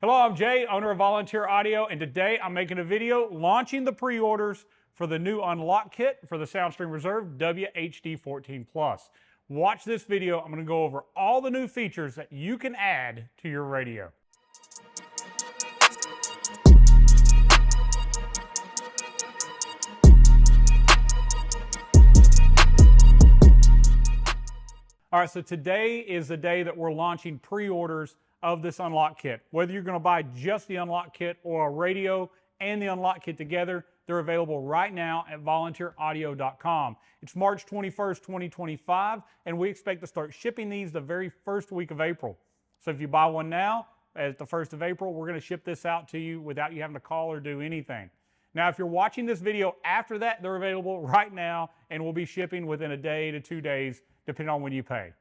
Hello, I'm Jay, owner of Volunteer Audio, and today I'm making a video launching the pre-orders for the new Unlock Kit for the Soundstream Reserve WHD14 Plus. Watch this video. I'm going to go over all the new features that you can add to your radio. All right, so today is the day that we're launching pre-orders of this Unlock Kit. Whether you're going to buy just the Unlock Kit or a radio and the Unlock Kit together, they're available right now at volunteeraudio.com. It's March 21st, 2025, and we expect to start shipping these the very first week of April. So if you buy one now, at the 1st of April, we're going to ship this out to you without you having to call or do anything. Now, if you're watching this video after that, they're available right now and will be shipping within a day to 2 days, depending on when you pay.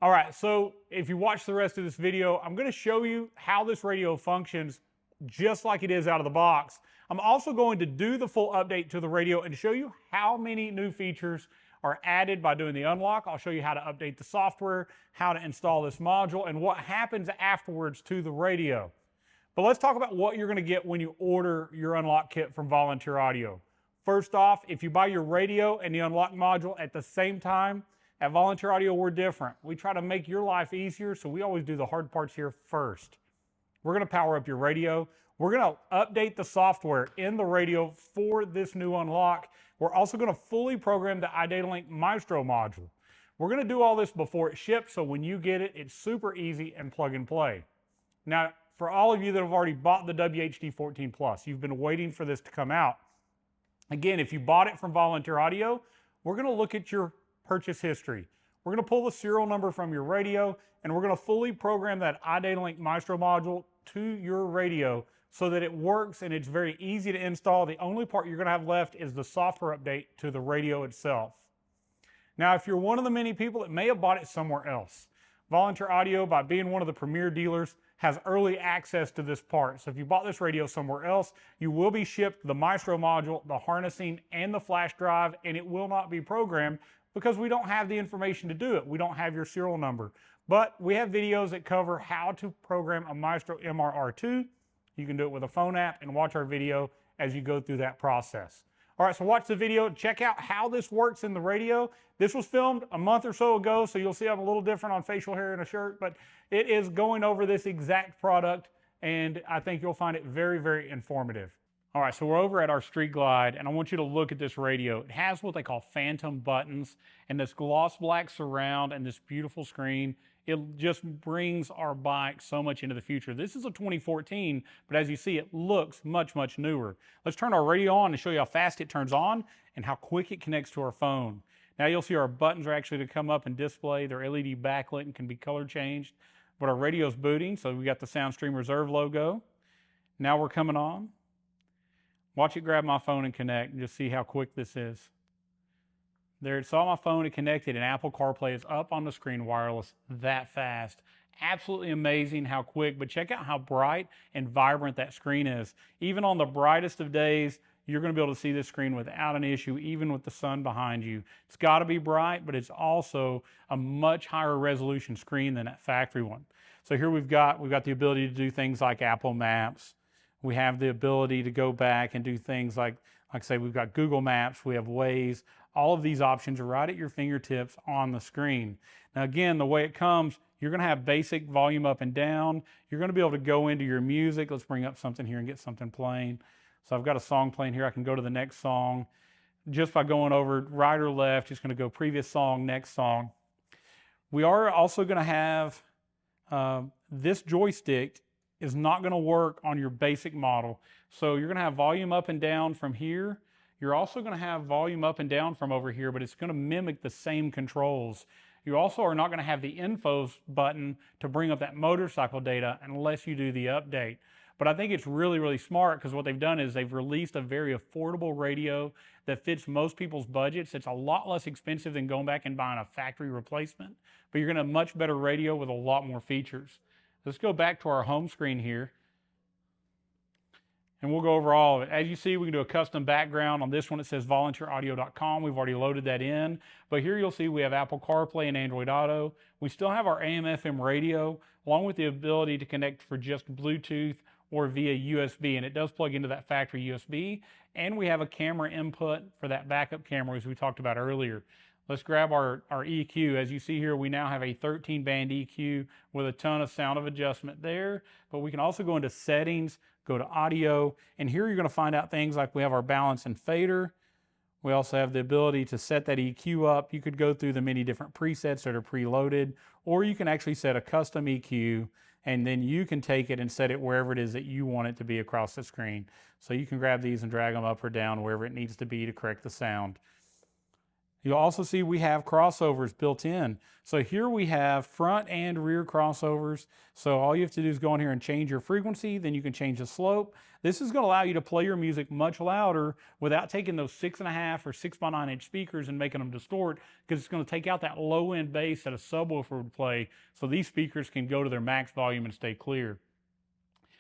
All right, so if you watch the rest of this video, I'm going to show you how this radio functions just like it is out of the box. I'm also going to do the full update to the radio and show you how many new features are added by doing the unlock. I'll show you how to update the software, how to install this module, and what happens afterwards to the radio. But let's talk about what you're going to get when you order your Unlock Kit from Volunteer Audio. First off, if you buy your radio and the unlock module at the same time, at Volunteer Audio, we're different. We try to make your life easier, so we always do the hard parts here first. We're going to power up your radio. We're going to update the software in the radio for this new unlock. We're also going to fully program the iDataLink Maestro module. We're going to do all this before it ships, so when you get it, it's super easy and plug and play. Now, for all of you that have already bought the WHD14 Plus, you've been waiting for this to come out. Again, if you bought it from Volunteer Audio, we're going to look at your purchase history. We're going to pull the serial number from your radio, and we're going to fully program that iDataLink Maestro module to your radio so that it works and it's very easy to install. The only part you're going to have left is the software update to the radio itself. Now, if you're one of the many people that may have bought it somewhere else, Volunteer Audio, by being one of the premier dealers, has early access to this part. So if you bought this radio somewhere else, you will be shipped the Maestro module, the harnessing, and the flash drive, and it will not be programmed because we don't have the information to do it. We don't have your serial number. But we have videos that cover how to program a Maestro MRR2. You can do it with a phone app and watch our video as you go through that process. All right, so watch the video. Check out how this works in the radio. This was filmed a month or so ago, so you'll see I'm a little different on facial hair and a shirt, but it is going over this exact product, and I think you'll find it very, very informative. All right, so we're over at our Street Glide, and I want you to look at this radio. It has what they call phantom buttons, and this gloss black surround and this beautiful screen. It just brings our bike so much into the future. This is a 2014, but as you see, it looks much, much newer. Let's turn our radio on and show you how fast it turns on and how quick it connects to our phone. Now you'll see our buttons are actually to come up and display. They're LED backlit and can be color changed, but our radio's booting, so we got the Soundstream Reserve logo. Now we're coming on. Watch it grab my phone and connect and just see how quick this is. There, it saw my phone, it connected, and Apple CarPlay is up on the screen wireless that fast. Absolutely amazing how quick, but check out how bright and vibrant that screen is. Even on the brightest of days, you're going to be able to see this screen without an issue, even with the sun behind you. It's got to be bright, but it's also a much higher resolution screen than that factory one. So here we've got the ability to do things like Apple Maps. We have the ability to go back and do things like I say, we've got Google Maps, we have Waze. All of these options are right at your fingertips on the screen. Now again, the way it comes, you're going to have basic volume up and down. You're going to be able to go into your music. Let's bring up something here and get something playing. So I've got a song playing here. I can go to the next song. Just by going over right or left, just going to go previous song, next song. We are also going to have this joystick is not going to work on your basic model. So you're going to have volume up and down from here. You're also going to have volume up and down from over here, but it's going to mimic the same controls. You also are not going to have the info button to bring up that motorcycle data unless you do the update. But I think it's really, really smart because what they've done is they've released a very affordable radio that fits most people's budgets. It's a lot less expensive than going back and buying a factory replacement, but you're going to have a much better radio with a lot more features. Let's go back to our home screen here. and we'll go over all of it. As you see, we can do a custom background. On this one, it says volunteeraudio.com. We've already loaded that in. But here you'll see we have Apple CarPlay and Android Auto. We still have our AM/FM radio, along with the ability to connect for just Bluetooth or via USB, and it does plug into that factory USB. And we have a camera input for that backup camera, as we talked about earlier. Let's grab our EQ. As you see here, we now have a 13-band EQ with a ton of sound of adjustment there, but we can also go into settings, go to audio, and here you're going to find out things like we have our balance and fader. We also have the ability to set that EQ up. You could go through the many different presets that are preloaded, or you can actually set a custom EQ, and then you can take it and set it wherever it is that you want it to be across the screen. So you can grab these and drag them up or down wherever it needs to be to correct the sound. You'll also see we have crossovers built in. So here we have front and rear crossovers. So all you have to do is go in here and change your frequency, then you can change the slope. This is going to allow you to play your music much louder without taking those 6.5 or 6x9 inch speakers and making them distort, because it's going to take out that low end bass that a subwoofer would play, so these speakers can go to their max volume and stay clear.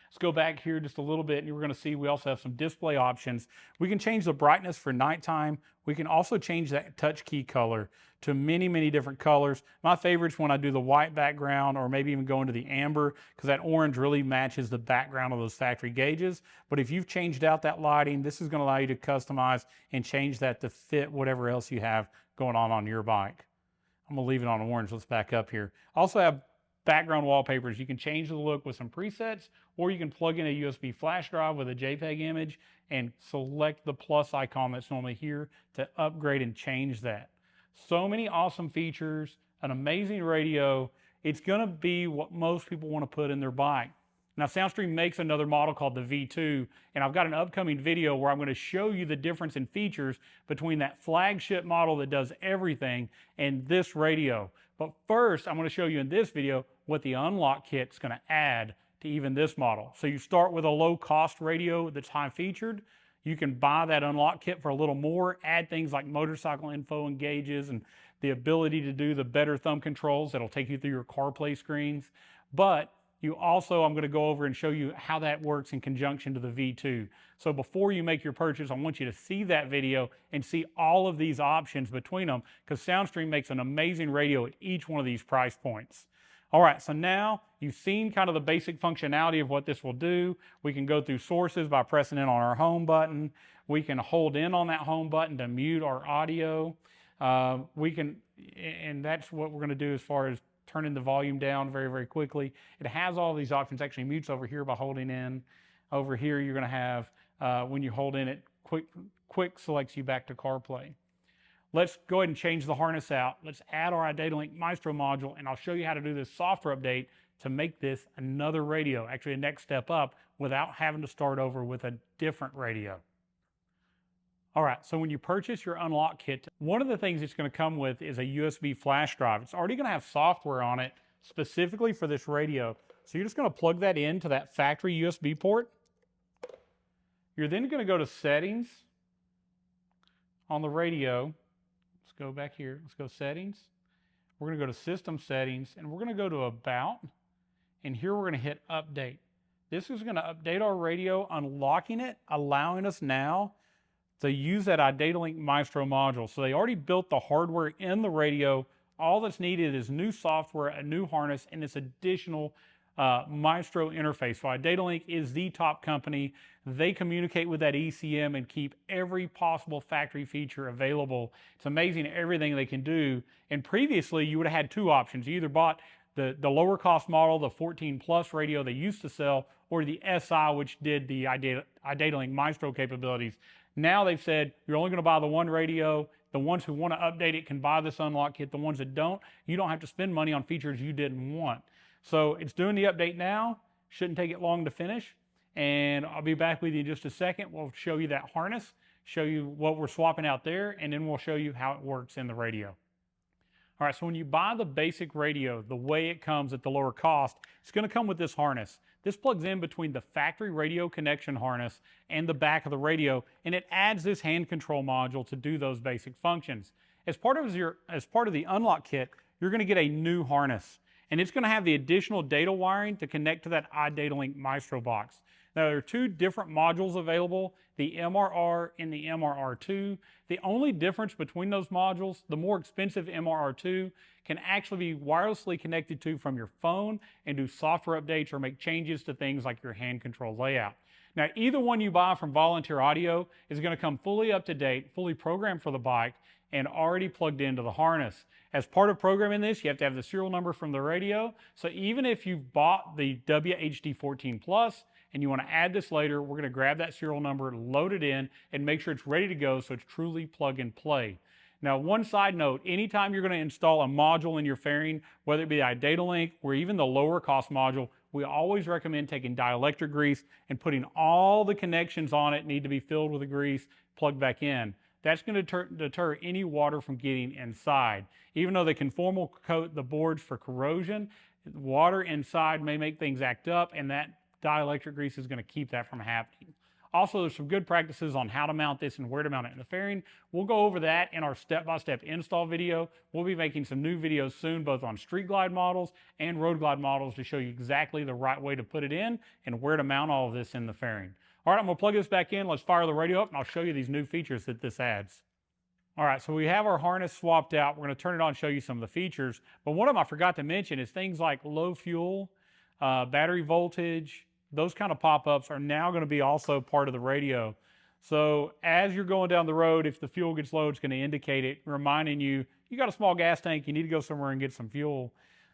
Let's go back here just a little bit, and you're going to see we also have some display options. We can change the brightness for nighttime. We can also change that touch key color to many, many different colors. My favorite's when I do the white background, or maybe even go into the amber, because that orange really matches the background of those factory gauges. But if you've changed out that lighting, this is going to allow you to customize and change that to fit whatever else you have going on your bike. I'm going to leave it on orange. Let's back up here. Also have background wallpapers. You can change the look with some presets, or you can plug in a USB flash drive with a JPEG image and select the plus icon that's normally here to upgrade and change that. So many awesome features, an amazing radio. It's going to be what most people want to put in their bike. Now, Soundstream makes another model called the V2, and I've got an upcoming video where I'm going to show you the difference in features between that flagship model that does everything and this radio. But first, I'm going to show you in this video what the Unlock Kit is going to add to even this model. So you start with a low-cost radio that's high-featured. You can buy that Unlock Kit for a little more, add things like motorcycle info and gauges and the ability to do the better thumb controls that'll take you through your CarPlay screens. But you also, I'm going to go over and show you how that works in conjunction to the V2. So before you make your purchase, I want you to see that video and see all of these options between them, because Soundstream makes an amazing radio at each one of these price points. All right, so now you've seen kind of the basic functionality of what this will do. We can go through sources by pressing in on our home button. We can hold in on that home button to mute our audio. And that's what we're going to do as far as turning the volume down very, very quickly. It has all these options. Actually mutes over here by holding in. Over here you're going to have, when you hold in, it quick selects you back to CarPlay. Let's go ahead and change the harness out. Let's add our iDataLink Maestro module, and I'll show you how to do this software update to make this another radio, actually a next step up, without having to start over with a different radio. All right, so when you purchase your Unlock Kit, one of the things it's going to come with is a USB flash drive. It's already going to have software on it specifically for this radio. So you're just going to plug that into that factory USB port. You're then going to go to Settings on the radio. Let's go back here. Let's go Settings. We're going to go to System Settings, and we're going to go to About. And here we're going to hit Update. This is going to update our radio, unlocking it, allowing us now to use that iDataLink Maestro module. So they already built the hardware in the radio. All that's needed is new software, a new harness, and this additional Maestro interface. So iDataLink is the top company. They communicate with that ECM and keep every possible factory feature available. It's amazing everything they can do. And previously, you would have had two options. You either bought the lower cost model, the 14 Plus radio they used to sell, or the SI, which did the iDataLink Maestro capabilities. Now they've said you're only going to buy the one radio. The ones who want to update it can buy this Unlock Kit. The ones that don't, you don't have to spend money on features you didn't want. So it's doing the update now. Shouldn't take it long to finish. And I'll be back with you in just a second. We'll show you that harness, show you what we're swapping out there, and then we'll show you how it works in the radio. All right, so when you buy the basic radio, the way it comes at the lower cost, it's going to come with this harness. This plugs in between the factory radio connection harness and the back of the radio, and it adds this hand control module to do those basic functions. As part of the Unlock Kit, you're going to get a new harness. and it's going to have the additional data wiring to connect to that iDataLink Maestro box. Now, there are two different modules available, the MRR and the MRR2. The only difference between those modules, the more expensive MRR2 can actually be wirelessly connected to from your phone and do software updates or make changes to things like your hand control layout. Now, either one you buy from Volunteer Audio is going to come fully up to date, fully programmed for the bike, and already plugged into the harness. As part of programming this, you have to have the serial number from the radio. So even if you've bought the WHD14 Plus and you want to add this later, we're going to grab that serial number, load it in, and make sure it's ready to go so it's truly plug and play. Now, one side note, anytime you're going to install a module in your fairing, whether it be iDataLink or even the lower cost module, we always recommend taking dielectric grease and putting all the connections on it need to be filled with the grease, plugged back in. That's going to deter any water from getting inside. Even though they can conformal coat the boards for corrosion, water inside may make things act up, and that dielectric grease is going to keep that from happening. Also, there's some good practices on how to mount this and where to mount it in the fairing. We'll go over that in our step-by-step install video. We'll be making some new videos soon, both on Street Glide models and Road Glide models, to show you exactly the right way to put it in and where to mount all of this in the fairing. All right, I'm going to plug this back in. Let's fire the radio up, and I'll show you these new features that this adds. All right, so we have our harness swapped out. We're going to turn it on and show you some of the features. But one of them I forgot to mention is things like low fuel, battery voltage. Those kind of pop-ups are now going to be also part of the radio. So as you're going down the road, if the fuel gets low, it's going to indicate it, reminding you, you got a small gas tank, you need to go somewhere and get some fuel.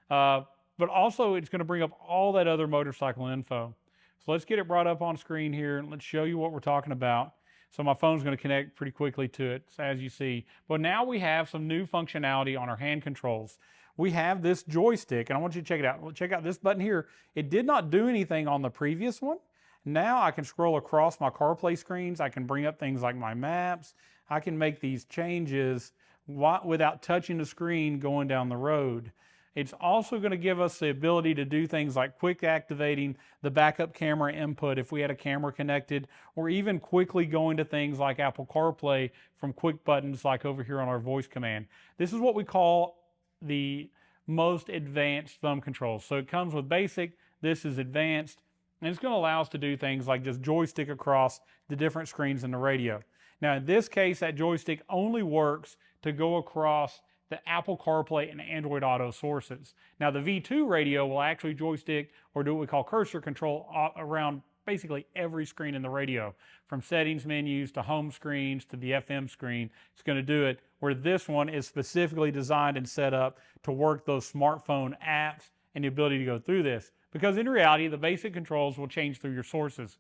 But also it's going to bring up all that other motorcycle info. So let's get it brought up on screen here, and let's show you what we're talking about. So my phone's going to connect pretty quickly to it, as you see. But now we have some new functionality on our hand controls. We have this joystick, and I want you to check it out. Check out this button here. It did not do anything on the previous one. Now I can scroll across my CarPlay screens. I can bring up things like my maps. I can make these changes without touching the screen going down the road. It's also going to give us the ability to do things like quick activating the backup camera input if we had a camera connected, or even quickly going to things like Apple CarPlay from quick buttons like over here on our voice command. This is what we call the most advanced thumb controls. So it comes with basic, this is advanced, and it's going to allow us to do things like just joystick across the different screens in the radio. Now in this case, that joystick only works to go across the Apple CarPlay and Android Auto sources. Now the V2 radio will actually joystick or do what we call cursor control around basically every screen in the radio, from settings menus to home screens to the FM screen. It's going to do it, where this one is specifically designed and set up to work those smartphone apps and the ability to go through this. Because in reality, the basic controls will change through your sources.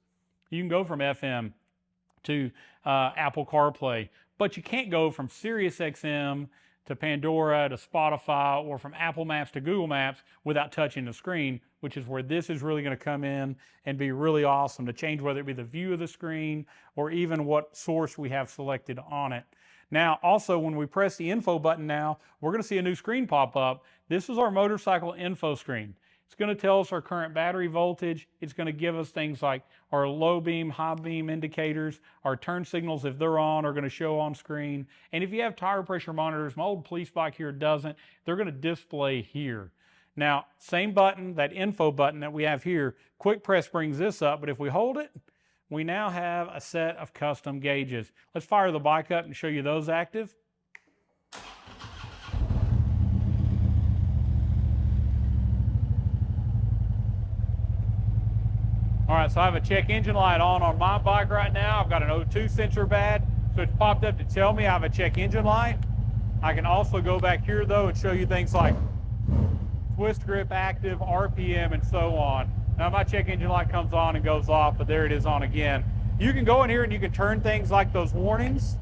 You can go from FM to Apple CarPlay, but you can't go from Sirius XM to Pandora to Spotify, or from Apple Maps to Google Maps without touching the screen, which is where this is really going to come in and be really awesome to change, whether it be the view of the screen or even what source we have selected on it. Now, also when we press the info button now, we're going to see a new screen pop up. This is our motorcycle info screen. It's going to tell us our current battery voltage. It's going to give us things like our low beam, high beam indicators. Our turn signals, if they're on, are going to show on screen. And if you have tire pressure monitors, my old police bike here doesn't, they're going to display here. Now, same button, that info button that we have here, quick press brings this up, but if we hold it, we now have a set of custom gauges. Let's fire the bike up and show you those active. All right, so I have a check engine light on my bike right now. I've got an O2 sensor bad, so it's popped up to tell me I have a check engine light. I can also go back here though and show you things like twist grip active, RPM, and so on. Now my check engine light comes on and goes off, but there it is on again. You can go in here and you can turn things like those warnings.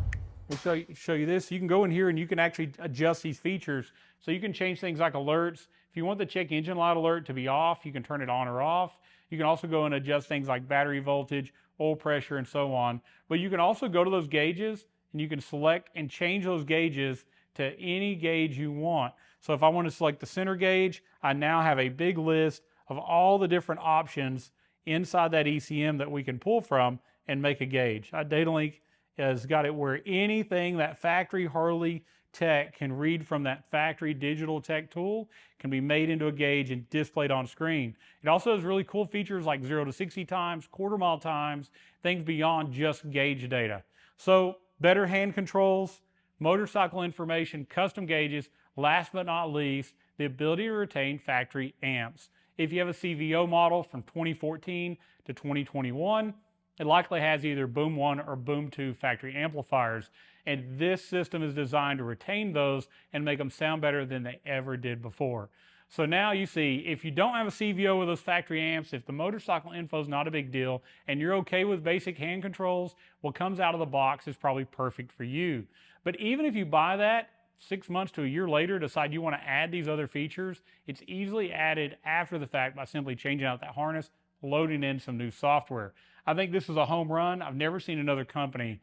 We'll show you this. You can go in here and you can actually adjust these features. So you can change things like alerts. If you want the check engine light alert to be off, you can turn it on or off. You can also go and adjust things like battery voltage, oil pressure, and so on. But you can also go to those gauges and you can select and change those gauges to any gauge you want. So if I want to select the center gauge, I now have a big list of all the different options inside that ECM that we can pull from and make a gauge. iDataLink has got it where anything that factory Harley tech can read from that factory digital tech tool, can be made into a gauge and displayed on screen. It also has really cool features like 0 to 60 times, quarter mile times, things beyond just gauge data. So better hand controls, motorcycle information, custom gauges, last but not least, the ability to retain factory amps. If you have a CVO model from 2014 to 2021, it likely has either Boom 1 or Boom 2 factory amplifiers, and this system is designed to retain those and make them sound better than they ever did before. So now you see, if you don't have a CVO with those factory amps, if the motorcycle info is not a big deal, and you're okay with basic hand controls, what comes out of the box is probably perfect for you. But even if you buy that, 6 months to a year later, decide you want to add these other features, it's easily added after the fact by simply changing out that harness, loading in some new software. I think this is a home run. I've never seen another company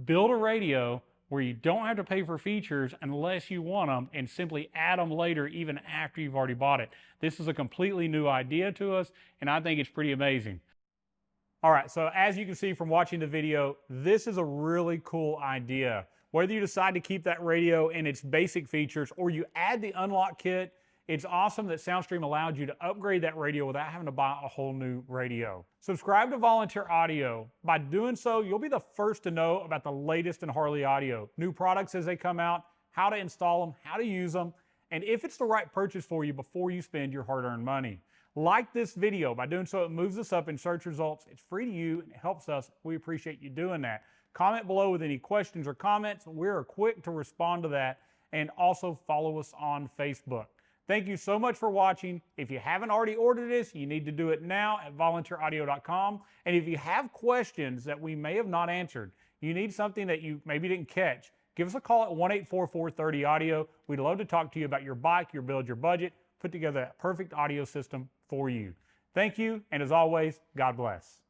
build a radio where you don't have to pay for features unless you want them and simply add them later even after you've already bought it. This is a completely new idea to us, and I think it's pretty amazing. All right, so as you can see from watching the video, this is a really cool idea. Whether you decide to keep that radio in its basic features or you add the Unlock Kit, it's awesome that Soundstream allowed you to upgrade that radio without having to buy a whole new radio. Subscribe to Volunteer Audio. By doing so, you'll be the first to know about the latest in Harley audio, new products as they come out, how to install them, how to use them, and if it's the right purchase for you before you spend your hard-earned money. Like this video. By doing so, it moves us up in search results. It's free to you and it helps us. We appreciate you doing that. Comment below with any questions or comments. We're quick to respond to that, and also follow us on Facebook. Thank you so much for watching. If you haven't already ordered this, you need to do it now at volunteeraudio.com. And if you have questions that we may have not answered, you need something that you maybe didn't catch, give us a call at 1-844-30-AUDIO. We'd love to talk to you about your bike, your build, your budget, put together that perfect audio system for you. Thank you, and as always, God bless.